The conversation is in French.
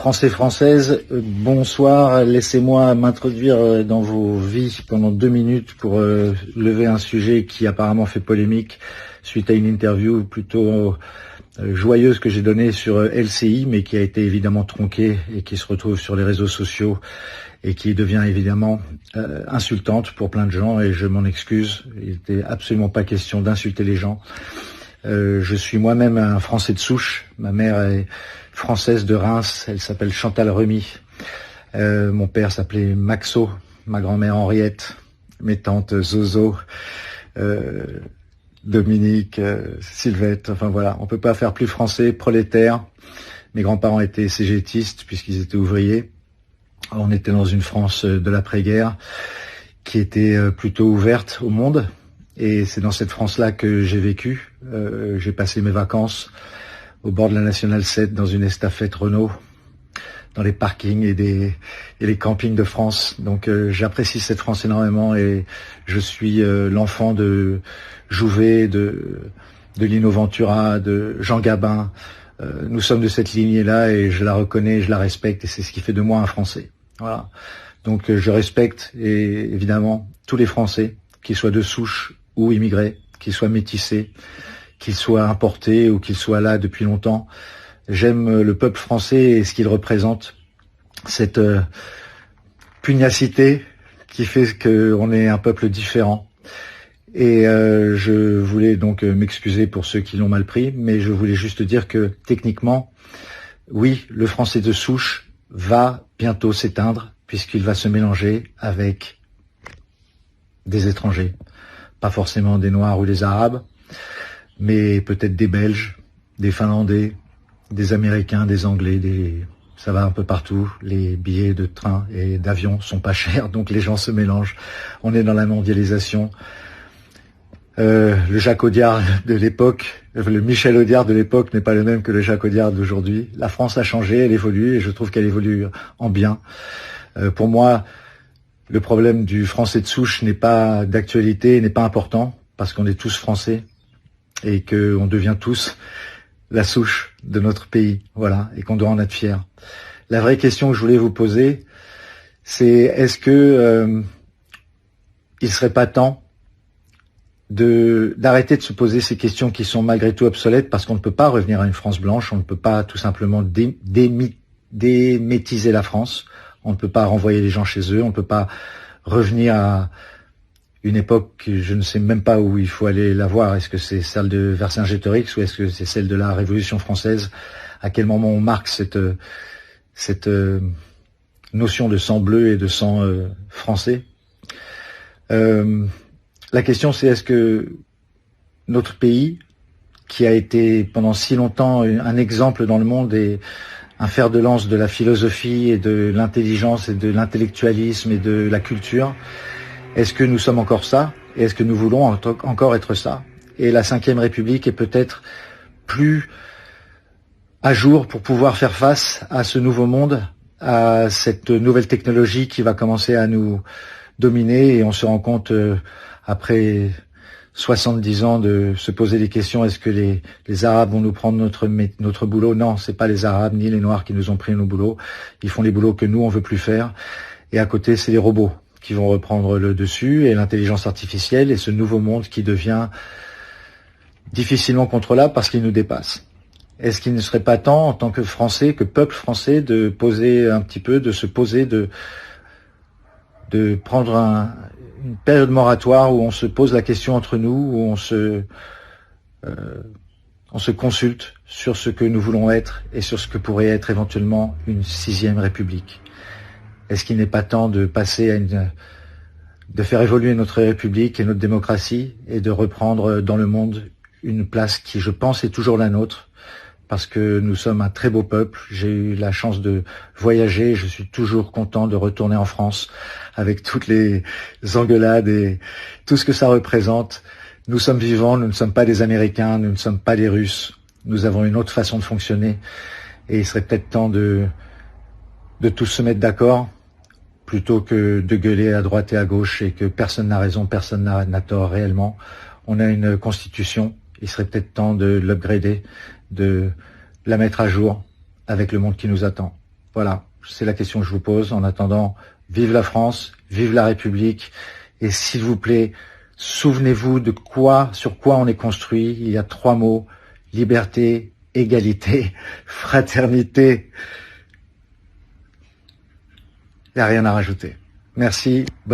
Français, Françaises, bonsoir. Laissez-moi m'introduire dans vos vies pendant 2 minutes pour lever un sujet qui apparemment fait polémique suite à une interview plutôt joyeuse que j'ai donnée sur LCI, mais qui a été évidemment tronquée et qui se retrouve sur les réseaux sociaux et qui devient évidemment insultante pour plein de gens, et je m'en excuse. Il n'était absolument pas question d'insulter les gens. Je suis moi-même un Français de souche. Ma mère est française de Reims, elle s'appelle Chantal Remy. Mon père s'appelait Maxo, ma grand-mère Henriette, mes tantes Zozo, Dominique, Sylvette, enfin voilà, on peut pas faire plus français, prolétaire. Mes grands-parents étaient cégétistes puisqu'ils étaient ouvriers. On était dans une France de l'après-guerre qui était plutôt ouverte au monde. Et c'est dans cette France-là que j'ai vécu. J'ai passé mes vacances au bord de la Nationale 7 dans une estafette Renault, dans les parkings et les campings de France. Donc j'apprécie cette France énormément, et je suis l'enfant de Jouvet, de Lino Ventura, de Jean Gabin. Nous sommes de cette lignée-là et je la reconnais, je la respecte, et c'est ce qui fait de moi un Français. Voilà. Donc je respecte évidemment tous les Français, qu'ils soient de souche ou immigrés, qu'ils soient métissés, qu'ils soient importés ou qu'ils soient là depuis longtemps. J'aime le peuple français et ce qu'il représente, cette pugnacité qui fait qu'on est un peuple différent. Et je voulais donc m'excuser pour ceux qui l'ont mal pris, mais je voulais juste dire que techniquement, oui, le français de souche va bientôt s'éteindre puisqu'il va se mélanger avec des étrangers. Pas forcément des Noirs ou des Arabes, mais peut-être des Belges, des Finlandais, des Américains, des Anglais, ça va un peu partout. Les billets de train et d'avion sont pas chers, donc les gens se mélangent. On est dans la mondialisation. Le Jacques Audiard de l'époque, le Michel Audiard de l'époque n'est pas le même que le Jacques Audiard d'aujourd'hui. La France a changé, elle évolue, et je trouve qu'elle évolue en bien. Pour moi, le problème du français de souche n'est pas d'actualité, n'est pas important, parce qu'on est tous français et qu'on devient tous la souche de notre pays, voilà, et qu'on doit en être fiers. La vraie question que je voulais vous poser, c'est est-ce que il serait pas temps d'arrêter de se poser ces questions qui sont malgré tout obsolètes, parce qu'on ne peut pas revenir à une France blanche, on ne peut pas tout simplement démétiser la France, on ne peut pas renvoyer les gens chez eux, on ne peut pas revenir à une époque que je ne sais même pas où il faut aller la voir. Est-ce que c'est celle de Vercingétorix ou est-ce que c'est celle de la Révolution française? À quel moment on marque cette notion de sang bleu et de sang français? La question, c'est est-ce que notre pays, qui a été pendant si longtemps un exemple dans le monde et un fer de lance de la philosophie et de l'intelligence et de l'intellectualisme et de la culture, est-ce que nous sommes encore ça? Et est-ce que nous voulons encore être ça? Et la Ve République est peut-être plus à jour pour pouvoir faire face à ce nouveau monde, à cette nouvelle technologie qui va commencer à nous dominer, et on se rend compte après 70 ans de se poser des questions, est-ce que les Arabes vont nous prendre notre boulot? Non, c'est pas les Arabes ni les Noirs qui nous ont pris nos boulots. Ils font les boulots que nous on veut plus faire. Et à côté, c'est les robots qui vont reprendre le dessus, et l'intelligence artificielle, et ce nouveau monde qui devient difficilement contrôlable parce qu'il nous dépasse. Est-ce qu'il ne serait pas temps, en tant que Français, que peuple français, de poser un petit peu, de se poser, de prendre une période moratoire où on se pose la question entre nous, où on se consulte sur ce que nous voulons être et sur ce que pourrait être éventuellement une 6e République? Est-ce qu'il n'est pas temps de passer de faire évoluer notre République et notre démocratie, et de reprendre dans le monde une place qui, je pense, est toujours la nôtre, parce que nous sommes un très beau peuple. J'ai eu la chance de voyager, je suis toujours content de retourner en France avec toutes les engueulades et tout ce que ça représente. Nous sommes vivants, nous ne sommes pas des Américains, nous ne sommes pas des Russes. Nous avons une autre façon de fonctionner, et il serait peut-être temps de tous se mettre d'accord, plutôt que de gueuler à droite et à gauche et que personne n'a raison, personne n'a tort réellement. On a une constitution, il serait peut-être temps de l'upgrader, de la mettre à jour avec le monde qui nous attend. Voilà, c'est la question que je vous pose. En attendant, vive la France, vive la République, et s'il vous plaît, souvenez-vous de sur quoi on est construit. Il y a 3 mots: liberté, égalité, fraternité. Il n'y a rien à rajouter. Merci.